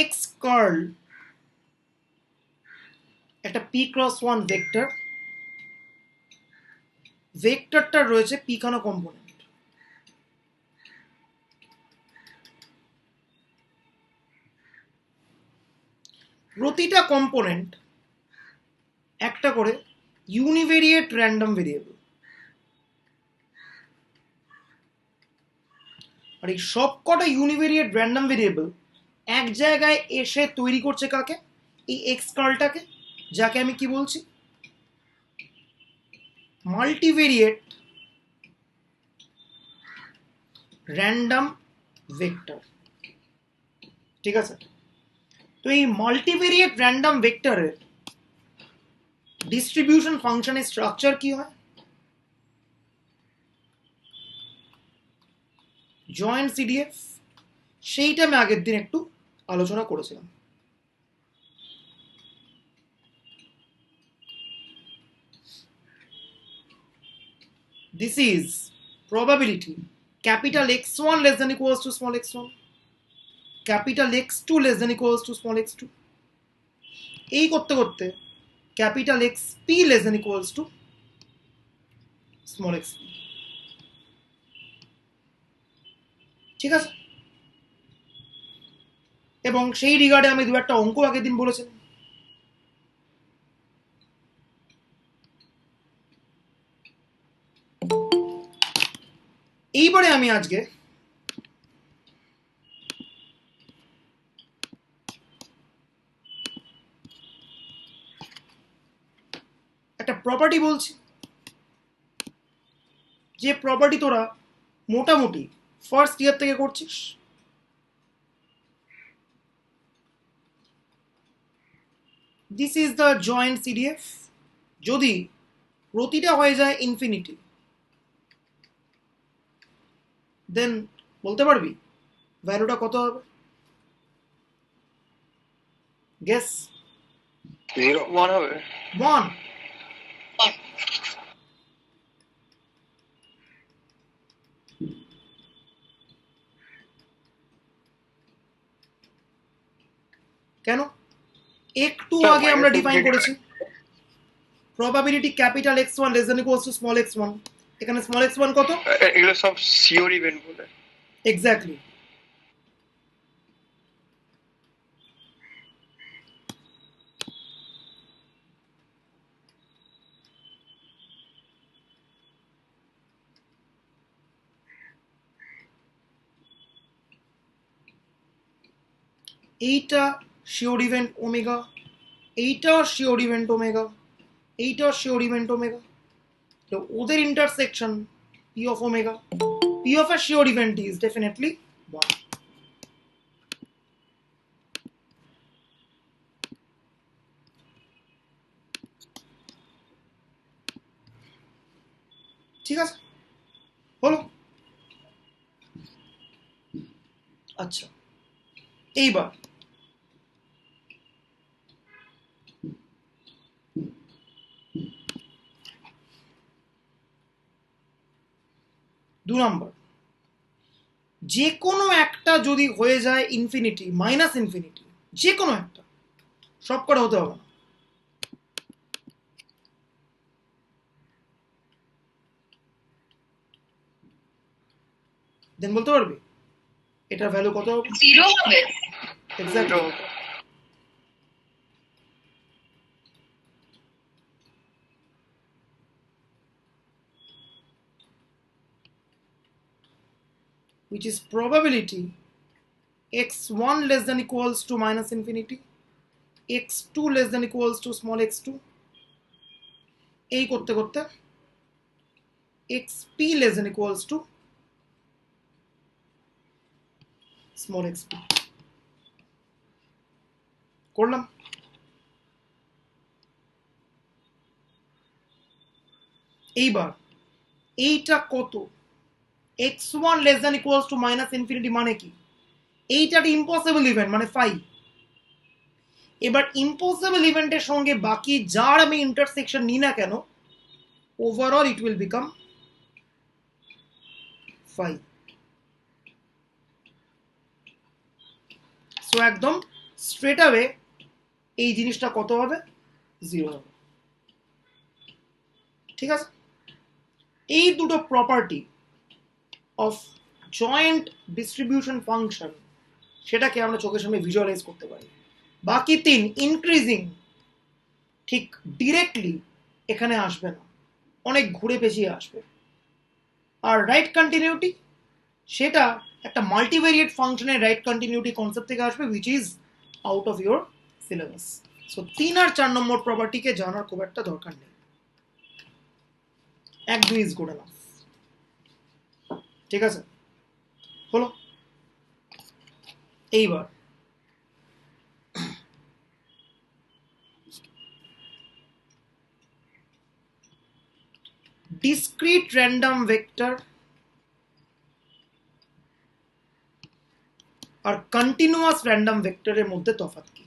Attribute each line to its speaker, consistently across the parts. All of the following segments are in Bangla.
Speaker 1: এক্স কার্ল একটা p ক্রস 1 ভেক্টর, ভেক্টরটা রয়েছে p খানা কম্পোনেন্ট। প্রতিটা কম্পোনেন্ট একটা করে ইউনিভেরিয়েট র্যান্ডম ভেরিয়েবল, আর এই সবকটা ইউনিভেরিয়েট র্যান্ডম ভেরিয়েবল এক জায়গায় এসে তৈরি করছে কাকে? এই এক্স কার্লটাকে, যাকে আমি কি বলছি? Multivariate random vector. ঠিক আছে, তো এই মাল্টিভেরিয়েট র্যান্ডম ভেক্টরের ডিস্ট্রিবিউশন ফাংশনের স্ট্রাকচার কি হয়? জয়েন্ট সিডিএফ, সেইটা আমি আগের দিন একটু আলোচনা করেছিলাম। This is probability capital X1 less than equals to small x1, capital X2 less than equals to small x2, এই করতে করতে capital XP less than equals to small xp। ঠিক আছে, এবং সেই রিগার্ডে আমি দু একটা অঙ্ক আগের দিন বলেছিলাম। এইবারে আমি আজকে একটা প্রপার্টি বলছি, যে প্রপার্টি তোরা মোটামুটি ফার্স্ট ইয়ার থেকে করছিস। This is the joint CDF. যদি প্রতিটা হয়ে যায় ইনফিনিটি, দেন বলতে পারবি ভ্যালুটা কত হবে? গেস।
Speaker 2: 0 1 হবে।
Speaker 1: 1। কেন? একটু আগে আমরা ডিফাইন করেছি probability capital x1 less than equals to small x1। এখানে স্মল x1 কত?
Speaker 2: এগুলো সব শিওর ইভেন্ট বলে।
Speaker 1: এক্স্যাক্টলি। এইটা শিওর ইভেন্ট ওমেগা, এইটা শিওর ইভেন্ট ওমেগা, এইটা শিওর ইভেন্ট ওমেগা, তো ওদের intersection P of omega, P of a sure event is definitely 1। ঠিক আছে, হলো? আচ্ছা, এইবার দু নম্বর, যে কোনো একটা যদি হয়ে যায় ইনফিনিটি মাইনাস ইনফিনিটি, যে কোনো একটা, সব কটা হতে হবে না, দেন বলতে পারবি এটার ভ্যালু কত হবে?
Speaker 3: 0 হবে।
Speaker 1: Exactly. which is probability x1 less than equals to minus infinity, x2 less than equals to small x2, এই করতে করতে xp less than equals to small xp করলাম। এইবার এইটা কত? x1 less than equals to minus infinity মানে কি? এইটা একটা ইম্পসিবল ইভেন্ট, মানে ফাই। এবার ইম্পসিবল ইভেন্টের সঙ্গে বাকি যার আমি ইন্টারসেকশন নিই না কেন, overall it will become phi. So একদম স্ট্রেট অ্যাওয়ে এই জিনিসটা কত হবে? 0 হবে। ঠিক আছে, এই দুটো property of joint distribution function সেটাকে আমরা চোখের সামনে ভিজুয়ালাইজ করতে পারি। বাকি 3 ইনক্রিজিং ঠিক ডিরেক্টলি এখানে আসবে না, অনেক ঘুরে পেঁচিয়ে আসবে। আর রাইট কন্টিনিউটি সেটা একটা মাল্টিভেরিয়েট ফাংশনের রাইট কন্টিনিউটি কনসেপ্ট থেকে আসবে, which is out of your syllabus. So 3 আর 4 নম্বর প্রপার্টিকে জানার খুব একটা দরকার নেই, 1-2 ইজ গুড এনাফ। ঠিক আছে, হলো। এইবার ডিসক্রিট র্যান্ডম ভেক্টর আর কন্টিনিউয়াস র্যান্ডম ভেক্টরের মধ্যে তফাৎ কি?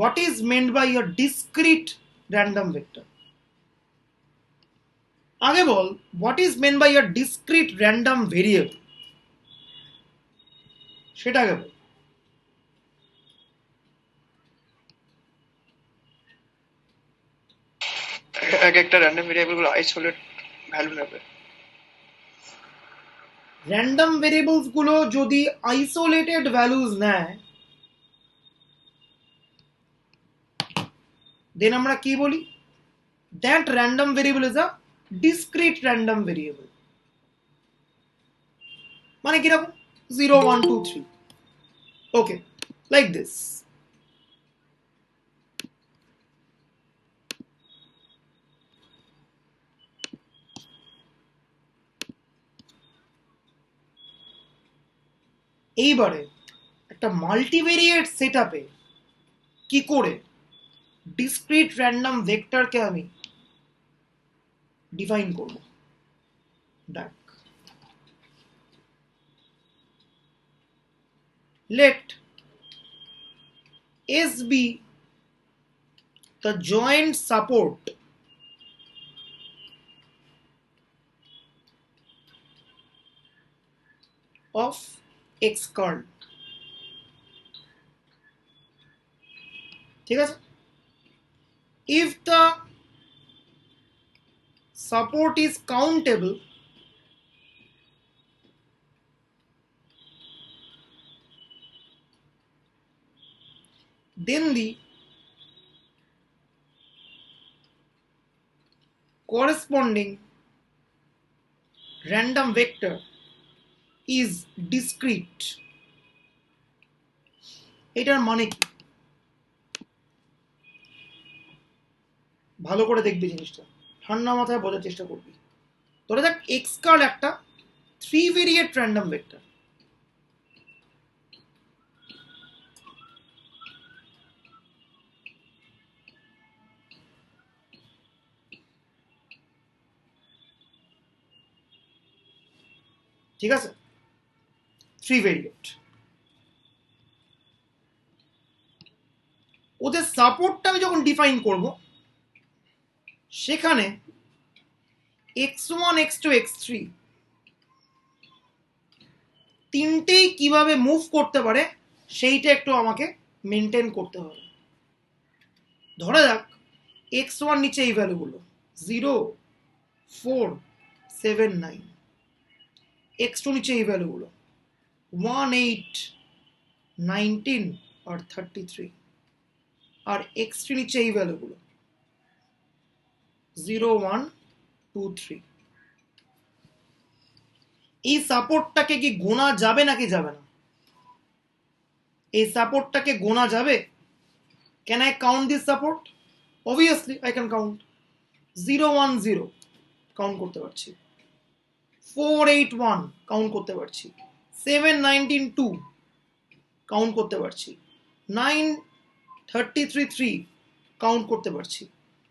Speaker 1: What is meant by a discrete random vector? আগে বল, what is meant by a discrete random variable? সেটা আগে বল।
Speaker 2: এক একটা র্যান্ডম ভেরিয়েবল গুলো আইসোলেট ভ্যালু নেবে।
Speaker 1: র্যান্ডম ভেরিয়েবলস গুলো যদি আইসোলেটেড ভ্যালুজ নেয়, দেন আমরা কি বলি? That random variable is a discrete random variable. মানে কিরকম? 0 1 2 3, ওকে, লাইক দিস। এইবারে একটা মাল্টিভেরিয়েট সেটআপে কি করে ডিসক্রিট র্যান্ডম ভেক্টরকে আমি ডিফাইন করব? দেখ, let S be the joint support of X curl। ঠিক আছে, if the support is countable, then the corresponding random vector is discrete। এটার মানে কি? ভালো করে দেখবি জিনিসটা, ঠান্ডা মাথায় বোঝার চেষ্টা করবি। ধরে দেখ এক্স কার্ল একটা 3 ভেরিয়েট র্যান্ডম ভেক্টর। ঠিক আছে, 3 ভেরিয়েট। ওদের সাপোর্টটা আমি যখন ডিফাইন করব, সেখানে x1 x2 x3 তিনটেই কিভাবে মুভ করতে পারে সেইটা একটু আমাকে মেনটেন করতে হবে। ধরে যাক x1 নিচে এই ভ্যালুগুলো 0 4 7 9, x2 নিচে এই ভ্যালুগুলো 1 8 19 আর 33, আর x3 নিচে এই ভ্যালুগুলো 0 1 2 3। এই সাপোর্টটাকে কি গোনা যাবে নাকি যাবে না? এই সাপোর্টটাকে গোনা যাবে? Can I count this support? Obviously I can count. 0 1 0 count করতে পারছি, 4 8 1 কাউন্ট করতে পারছি, 7 19 2 কাউন্ট করতে পারছি, 9 33 3 কাউন্ট করতে পারছি।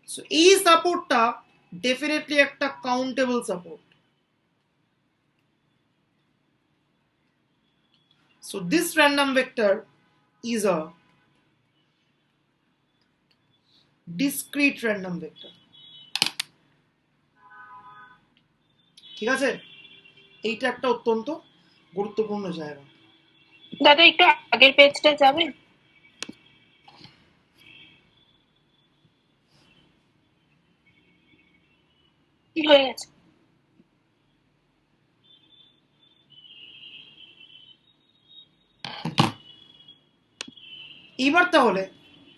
Speaker 1: সো এই সাপোর্টটা ডেফিনেটলি একটা countable support. So this random vector is a discrete random vector. ঠিক আছে, এইটা একটা অত্যন্ত গুরুত্বপূর্ণ জায়গা।
Speaker 3: দাদা একটু আগের পেজটা যাবে? কি হয়ে গেছে?
Speaker 1: এবার তাহলে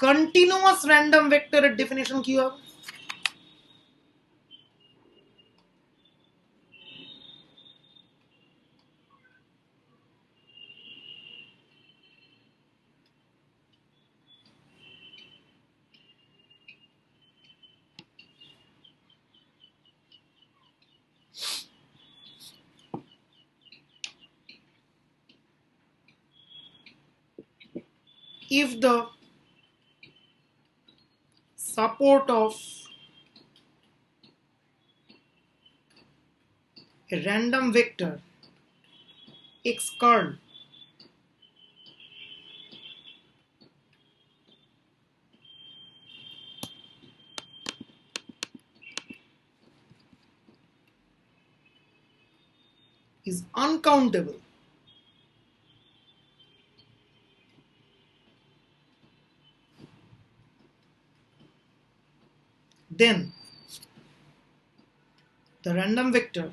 Speaker 1: কন্টিনিউয়াস র্যান্ডম ভেক্টরের ডেফিনেশন কি হবে? If the support of a random vector x curl is uncountable, then the random vector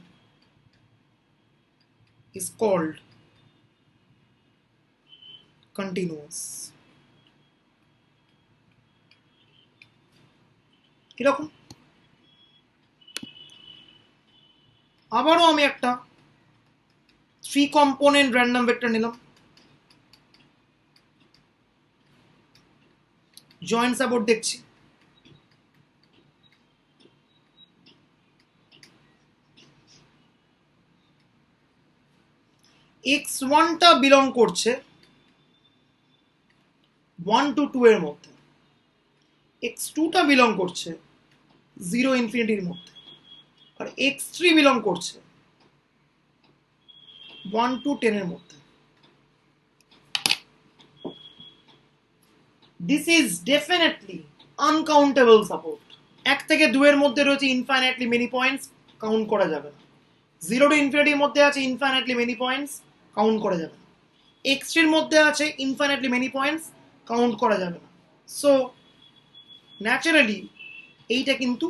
Speaker 1: is called continuous. এরকম আবারও আমি একটা 3 কম্পোনেন্ট র্যান্ডম ভেক্টর নিলাম, জয়েন্ট সাপোর্ট দেখছি, x1 টা বিলং করছে 1 to 2 এর মধ্যে, x2 টা বিলং করছে 0 ইনফিনিটির মধ্যে, আর x3 বিলং করছে 1 to 10 এর মধ্যে। This is definitely uncountable support. 1 থেকে 2 এর মধ্যে রয়েছে ইনফাইনাইটলি মেনি পয়েন্টস, কাউন্ট করা যাবে না। 0 টু ইনফিনিটির মধ্যে আছে ইনফাইনাইটলি মেনি পয়েন্টস, কাউন্ট করা যাবে না। x3 এর মধ্যে আছে ইনফাইনাইটলি মেনি পয়েন্টস, কাউন্ট করা যাবে না। সো ন্যাচারালি এইটা কিন্তু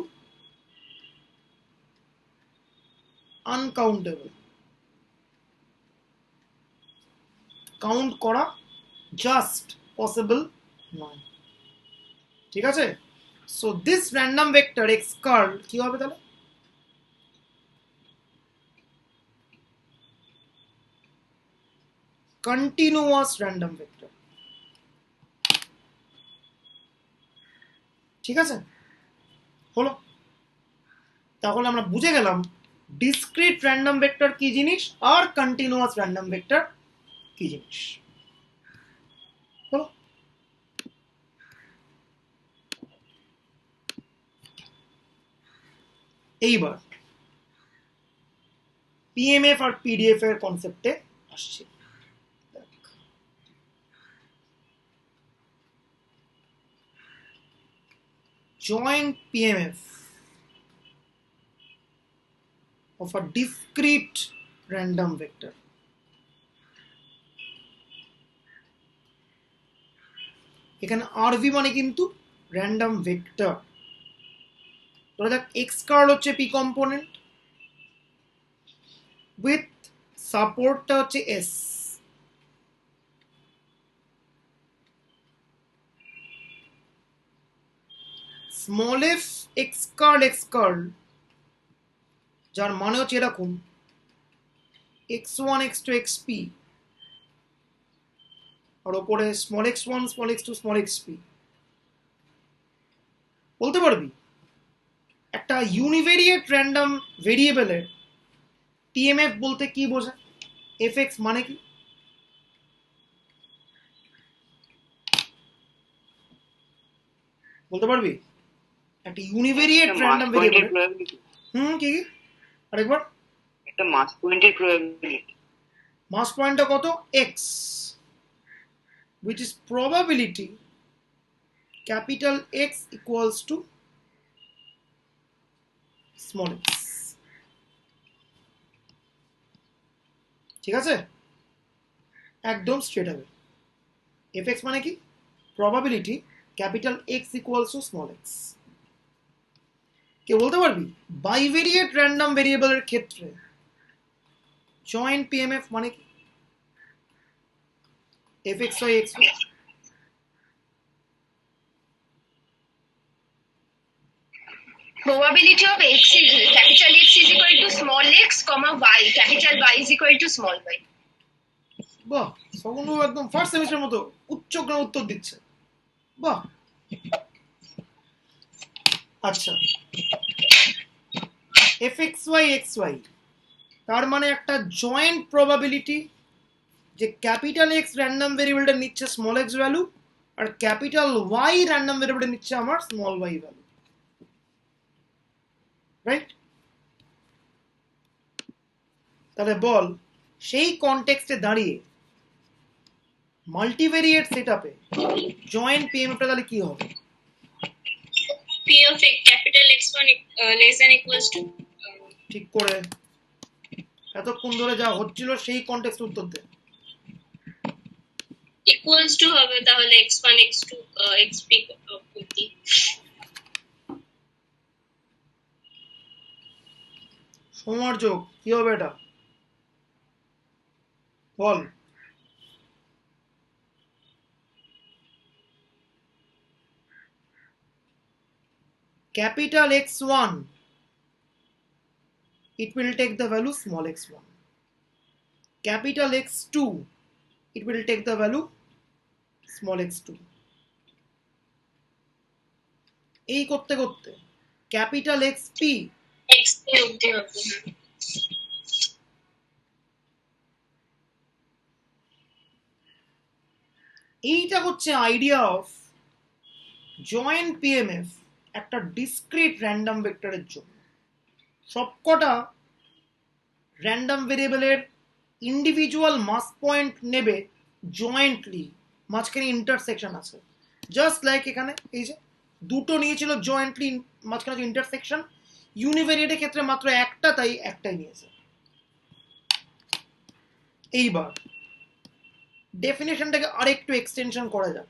Speaker 1: আনকাউন্টেবল, কাউন্ট করা জাস্ট পসিবল নয়। ঠিক আছে, so this random vector X curl কি হবে তাহলে? Continuous random vector. ঠিক আছে, হলো। তাহলে আমরা বুঝে গেলাম ডিসক্রিট র্যান্ডম ভেক্টর কি জিনিস আর কন্টিনিউয়াস র্যান্ডম ভেক্টর কি জিনিস। হলো। এইবার পিএমএফ আর পিডিএফ এর কনসেপ্টে আসছে। joint PMF of a discrete random vector. এখানে আরভি মানে কিন্তু র্যান্ডম ভেক্টর। ধরা যাক এক্স কার্ল হচ্ছে পি কম্পোনেন্ট, উইথ সাপোর্টটা হচ্ছে S. Small F X curl যার মানে হচ্ছে এরকম x1 x2 xp আর ওপরে small x1 small x2 small xp। বলতে পারবি একটা ইউনিভেরিয়েট র্যান্ডম ভেরিয়েবলের টিএমএফ বলতে কি বোঝায়, এফএক্স মানে কি? বলতে পারবি একটা ইউনিভেরিয়েট র্যান্ডম ভেরিয়েবল? কি আরেকবার?
Speaker 2: একটা মাস পয়েন্টের প্রবাবিলিটি।
Speaker 1: মাস পয়েন্টটা কত? x, which is probability capital X equals to small X. ঠিক আছে, একদম স্ট্রেট হবে। এফ এক্স মানে কি? Probability capital X equals to small X. কে বলতে পারবি বাইভেরিয়েট র্যান্ডম ভেরিয়েবলের ক্ষেত্রে জয়েন্ট পিএমএফ মানে কি? F X Y X Y
Speaker 4: Probability of x is capital X is equal to small x, comma y, capital Y is equal to small y.
Speaker 1: বাহ, সগুণবাবু একদম ফার্স্ট সেমিস্টার মতো উচ্চগ্রাম উত্তর দিচ্ছে। বাহ, আচ্ছা F X Y X Y তার মানে একটা জয়েন্ট প্রবাবিলিটি যে ক্যাপিটাল এক্স র্যান্ডম ভেরিয়েবলটা নিচ্ছে স্মল এক্স ভ্যালু, আর ক্যাপিটাল ওয়াই র্যান্ডম ভেরিয়েবলটা নিচ্ছে আমার স্মল ওয়াই ভ্যালু, রাইট? তাহলে বল সেই কনটেক্সটে দাঁড়িয়ে মাল্টিভেরিয়েট সেটআপে জয়েন্ট পিএমএফটা তাহলে কি হবে?
Speaker 3: P of x, capital X1 less than equals to
Speaker 1: ঠিক করে এতক্ষণ ধরে যা হচ্ছিল সেই কনটেক্সট উত্তর দে।
Speaker 3: equals to হবে তাহলে x1 x2 xp অবধি।
Speaker 1: সমার্যোগ কি হবে এটা বল? capital X1 it will take the value small x1, capital X2 it will take the value small x2, এই করতে করতে ক্যাপিটাল XP
Speaker 3: xp অবধি হবে।
Speaker 1: এইটা হচ্ছে আইডিয়া অফ জয়েন্ট পিএমএফ একটা ডিসক্রিট র্যান্ডম ভেক্টরের জন্য। সবকটা র্যান্ডম ভেরিয়েবলের ইন্ডিভিজুয়াল মাস পয়েন্ট নেবে জয়েন্টলি, মাঝখানে ইন্টারসেকশন আছে, জাস্ট লাইক এখানে এই যে দুটো নিয়েছিল জয়েন্টলি, মাঝখানে যে ইন্টারসেকশন, ইউনিভেরিয়েটের ক্ষেত্রে মাত্র একটা, তাই একটাই নিয়েছে। এইবার ডেফিনেশনটাকে আরেকটু এক্সটেনশন করা যাক।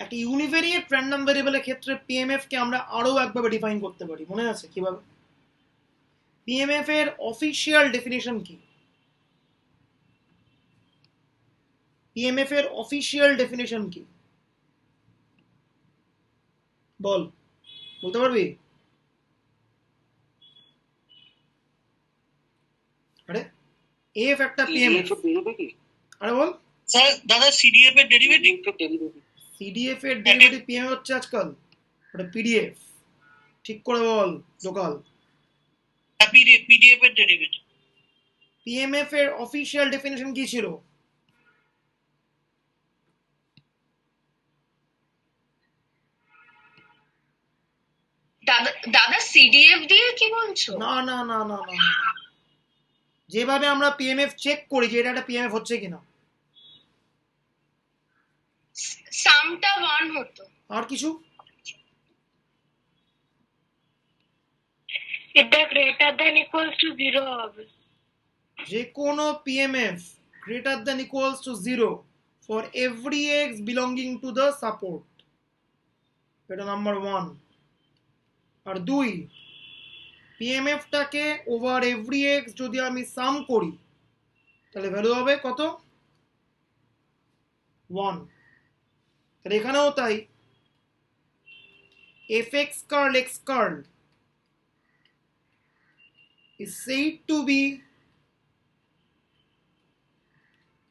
Speaker 1: একটা ইউনিভেরিয়েট র্যান্ডম ভেরিয়েবলের ক্ষেত্রে পিএমএফ কে আমরা আরো একভাবে ডিফাইন করতে পারি, মনে আছে কিভাবে? পিএমএফ এর অফিশিয়াল ডেফিনেশন কি? পিএমএফ এর অফিশিয়াল ডেফিনেশন কি বল, বলতে পারবি? আরে এফ একটা পিএমএফ, আরে বল
Speaker 2: স্যার দাদা সিডিএফ এর ডেরিভেটিভ
Speaker 1: সিডিএফ এর ডেরিভেটিভ পিএমএফ হচ্ছে আজকাল, ওটা পিডিএফ। ঠিক করে বল লোকাল।
Speaker 2: পিডিএফ এর ডেরিভেটিভ।
Speaker 1: পিএমএফ এর অফিশিয়াল ডেফিনেশন কি ছিল?
Speaker 4: দাদা CDF দিয়ে কি বলছো?
Speaker 1: না না না না না না, যেভাবে আমরা পিএমএফ চেক করি যে এটা একটা পিএমএফ হচ্ছে কিনা।
Speaker 4: সামটা 1 হতো।
Speaker 1: আর কিছু?
Speaker 3: এটা greater than equals to 0 হবে।
Speaker 1: যে কোনো PMF greater than equals to 0 for every x belonging to the support, এটা নাম্বার 1। আর 2, পিএমএফটাকে ওভার এভরি এক্স যদি আমি সাম করি তাহলে ভ্যালু হবে কত? 1। তাহলে এখানেও তাই, F X curl X curl is said to be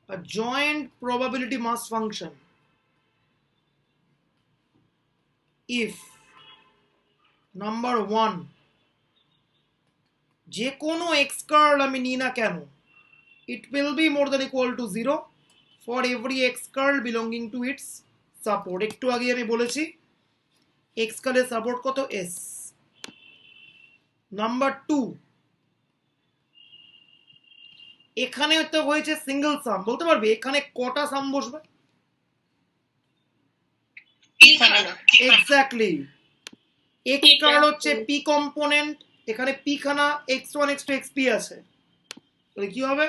Speaker 1: a joint probability mass function if number 1 যে কোনো এক্স কার্ল আমি নিই না কেন it will be more than equal to 0 for every x curl belonging to its support। একটু আগে আমি বলেছি এক্স কার্লের সাপোর্ট কত? s। নাম্বার 2, এখানে তো হয়েছে সিঙ্গেল সাম, বলতে পারবি এখানে কটা সাম বসবে? এক্স্যাক্টলি, এক্স কার্ল হচ্ছে পি কম্পোনেন্ট, এখানে পি খানা x1 x2 xp আছে, তাহলে কি হবে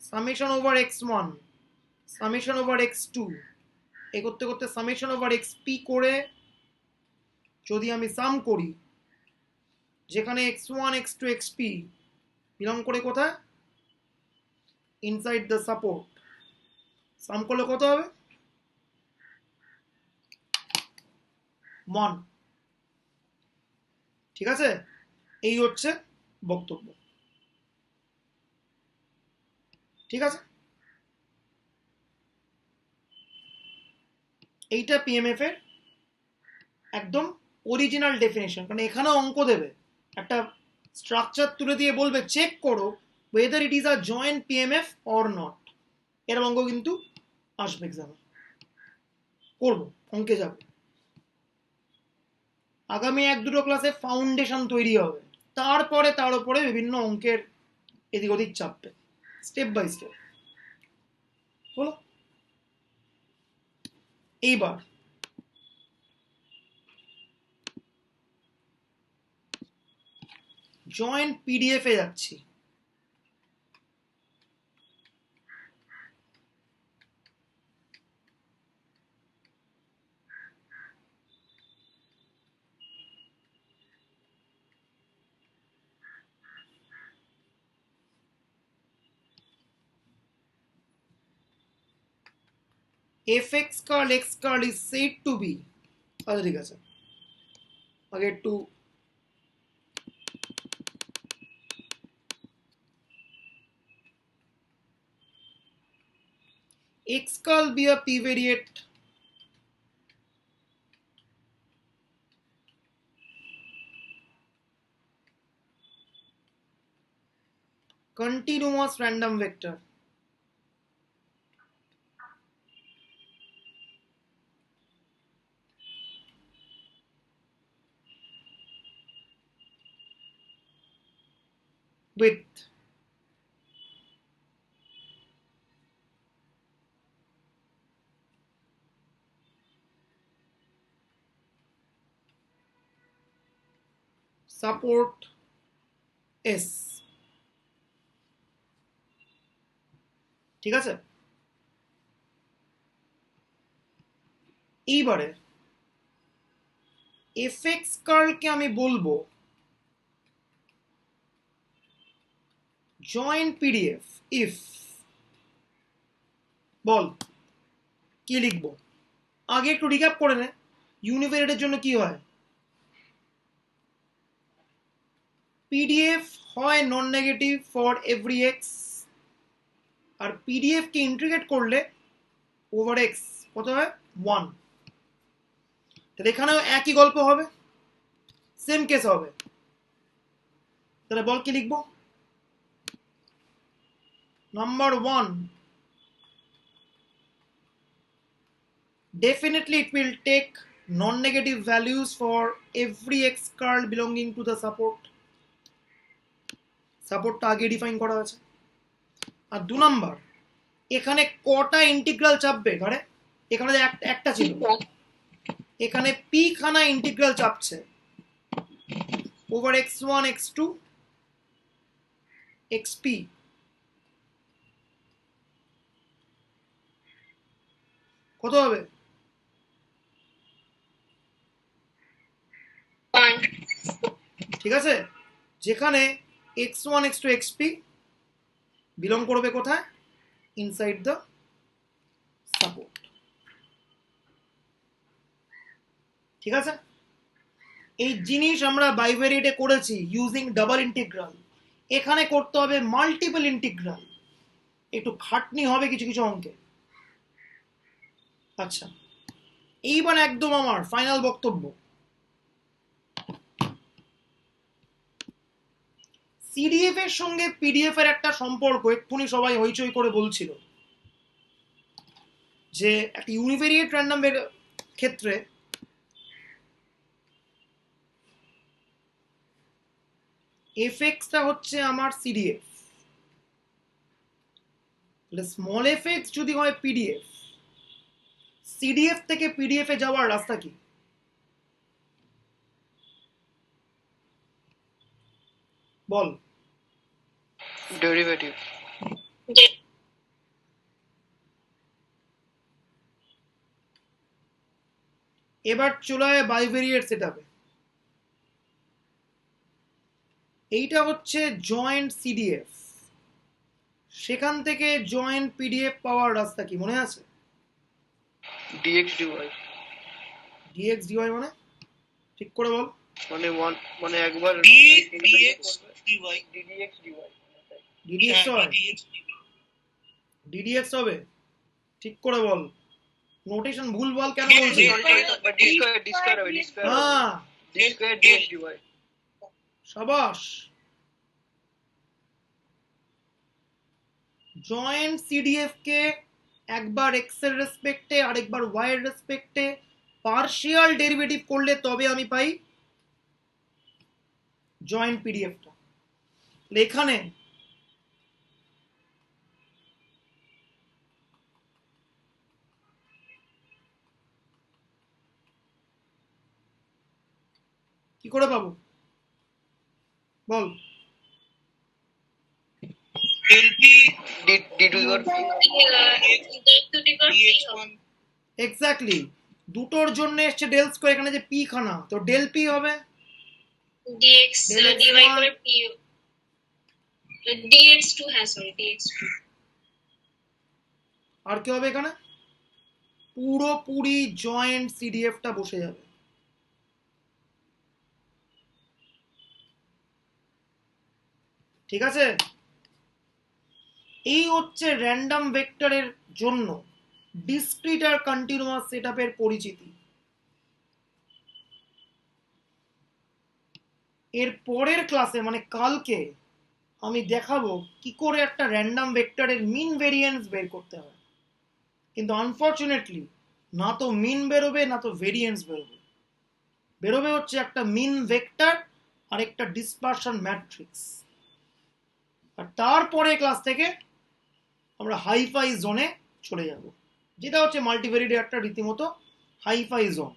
Speaker 1: summation over x1 summation over x2 এ করতে করতে সামেশন ওভার xp করে যদি আমি সাম করি, যেখানে x1 x2 xp বিলং করে কোথায়, ইনসাইড দ্য সাপোর্ট, সাম করলে কত হবে 1। ঠিক আছে, এই হচ্ছে বক্তব্য। ঠিক আছে, এইটা পিএমএফ এর একদম অরিজিনাল ডেফিনেশন। কারণ এখানে অঙ্ক দেবে, একটা স্ট্রাকচার তুলে দিয়ে বলবে চেক করো weather it is a joint PMF or not, এর অঙ্ক কিন্তু আসবে এক্সামে, করবো, অঙ্কে যাবে। আগামী 1-2 ক্লাসে ফাউন্ডেশন তৈরি হবে, তারপরে তার উপরে বিভিন্ন অঙ্কের এদিক ওদিক চাপবে, স্টেপ বাই স্টেপ। হলো, এইবার জয়েন্ট পিডিএফ এ যাচ্ছি। fx curl x curl is said to be, আচ্ছা ঠিক আছে, আগে একটু x curl be a p-variate continuous random vector with support s। ঠিক আছে, এইবারে fx curl কে আমি বলবো জয়েন্ট পিডিএফ ইফ, বল কি লিখবো, আগে একটু রিক্যাপ করে নে। ইউনিভেরিয়েটের জন্য কি হয়, পিডিএফ হয় non negative for every X, আর পিডিএফ কে ইন্টিগ্রেট করলে ওভার এক্স কত হয় 1। তাহলে এখানেও একই গল্প হবে, সেম কেস হবে। তাহলে বল কি লিখবো, number 1, definitely it will take non-negative values for every x curl belonging to the support, সাপোর্টটা আগে ডিফাইন করা আছে। আর 2 নাম্বার, এখানে কটা ইন্টিগ্রাল চাপবে ঘরে, এখানে একটা ছিল, এখানে পি খানা integral চাপছে over x1 x2 xp, কত হবে
Speaker 3: 1।
Speaker 1: ঠিক আছে, যেখানে x1 x2 xp বিলং করবে কোথায়, ইনসাইড দ্য সাপোর্ট। ঠিক আছে, এই জিনিস আমরা বাইভেরিয়েটে করেছি ইউজিং ডাবল ইন্টিগ্রাল, এখানে করতে হবে মাল্টিপল ইন্টিগ্রাল, একটু খাটনি হবে কিছু কিছু অঙ্কে। আচ্ছা, এইবার একদম আমার ফাইনাল বক্তব্য, সিডিএফ এর সঙ্গে পিডিএফ এর একটা সম্পর্ক এক্ষুনি সবাই হইচই করে বলছিল, যে একটা ইউনিভেরিয়েট র্যান্ডম এর ক্ষেত্রে fx টা হচ্ছে আমার সিডিএফ, তাহলে স্মল এফ এক্স যদি হয় পিডিএফ, সিডিএফ থেকে পিডিএফ এ যাওয়ার রাস্তা কি? বল।
Speaker 2: ডেরিভেটিভ।
Speaker 1: এবার চলে হয় বাইভেরিয়েট সেটআপে। এইটা হচ্ছে জয়েন্ট সিডিএফ, সেখান থেকে জয়েন্ট পিডিএফ পাওয়ার রাস্তা কি মনে আছে?
Speaker 2: Dx dy.
Speaker 1: ডিএক্স ডিওয়াই মানে ঠিক করে বল।
Speaker 2: মানে মানে একবার
Speaker 5: dx dy.
Speaker 2: Ddx dy.
Speaker 1: Ddx হয়? ডিডিএক্স হবে? ঠিক করে বল, নোটেশন ভুল বল কেন বলছিস? হ্যাঁ সাবাস। জয়েন্ট সিডিএফ কে একবার এক্স এর রেসপেক্টে আরেকবার ওয়াই এর রেসপেক্টে পার্শিয়াল ডেরিভেটিভ করলে তবে আমি পাই জয়েন্ট পিডিএফটা। এখানে কি করে পাবো বল? এক্স্যাক্টলি, দুটোর জন্য এসছে ডেল স্কয়ার, এখানে যে পি খানা, তো ডেল পি হবে
Speaker 3: dx dy করে p dx2 হ্যাঁ সরি dx2।
Speaker 1: আর কি হবে এখানে? পুরোপুরি জয়েন্ট সিডিএফটা বসে যাবে। ঠিক আছে, এই হচ্ছে র্যান্ডম ভেক্টরের জন্য ডিসক্রিট আর কন্টিনিউয়াস সেটআপের পরিচিতি। এর পরের ক্লাসে মানে কালকে আমি দেখাবো কি করে একটা র্যান্ডম ভেক্টরের মিন ভেরিয়েন্স বের করতে হয়। কিন্তু আনফরচুনেটলি না তো মিন বেরোবে না তো ভেরিয়েন্স বেরোবে, বেরোবে হচ্ছে একটা মিন ভেক্টর আর একটা ডিসপারশন ম্যাট্রিক্স। আর তারপরে ক্লাস থেকে আমরা হাইফাই জোনে চলে যাব, যেটা হচ্ছে মাল্টিভেরিয়েট একটা রীতিমতো হাইফাই জোন।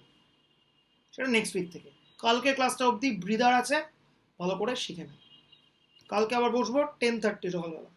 Speaker 1: সেটা নেক্সট উইক থেকে। কালকে ক্লাসটা অবধি ব্রিদার আছে, ভালো করে শিখে নেব। কালকে আবার বসবো 10:30 সকালবেলা।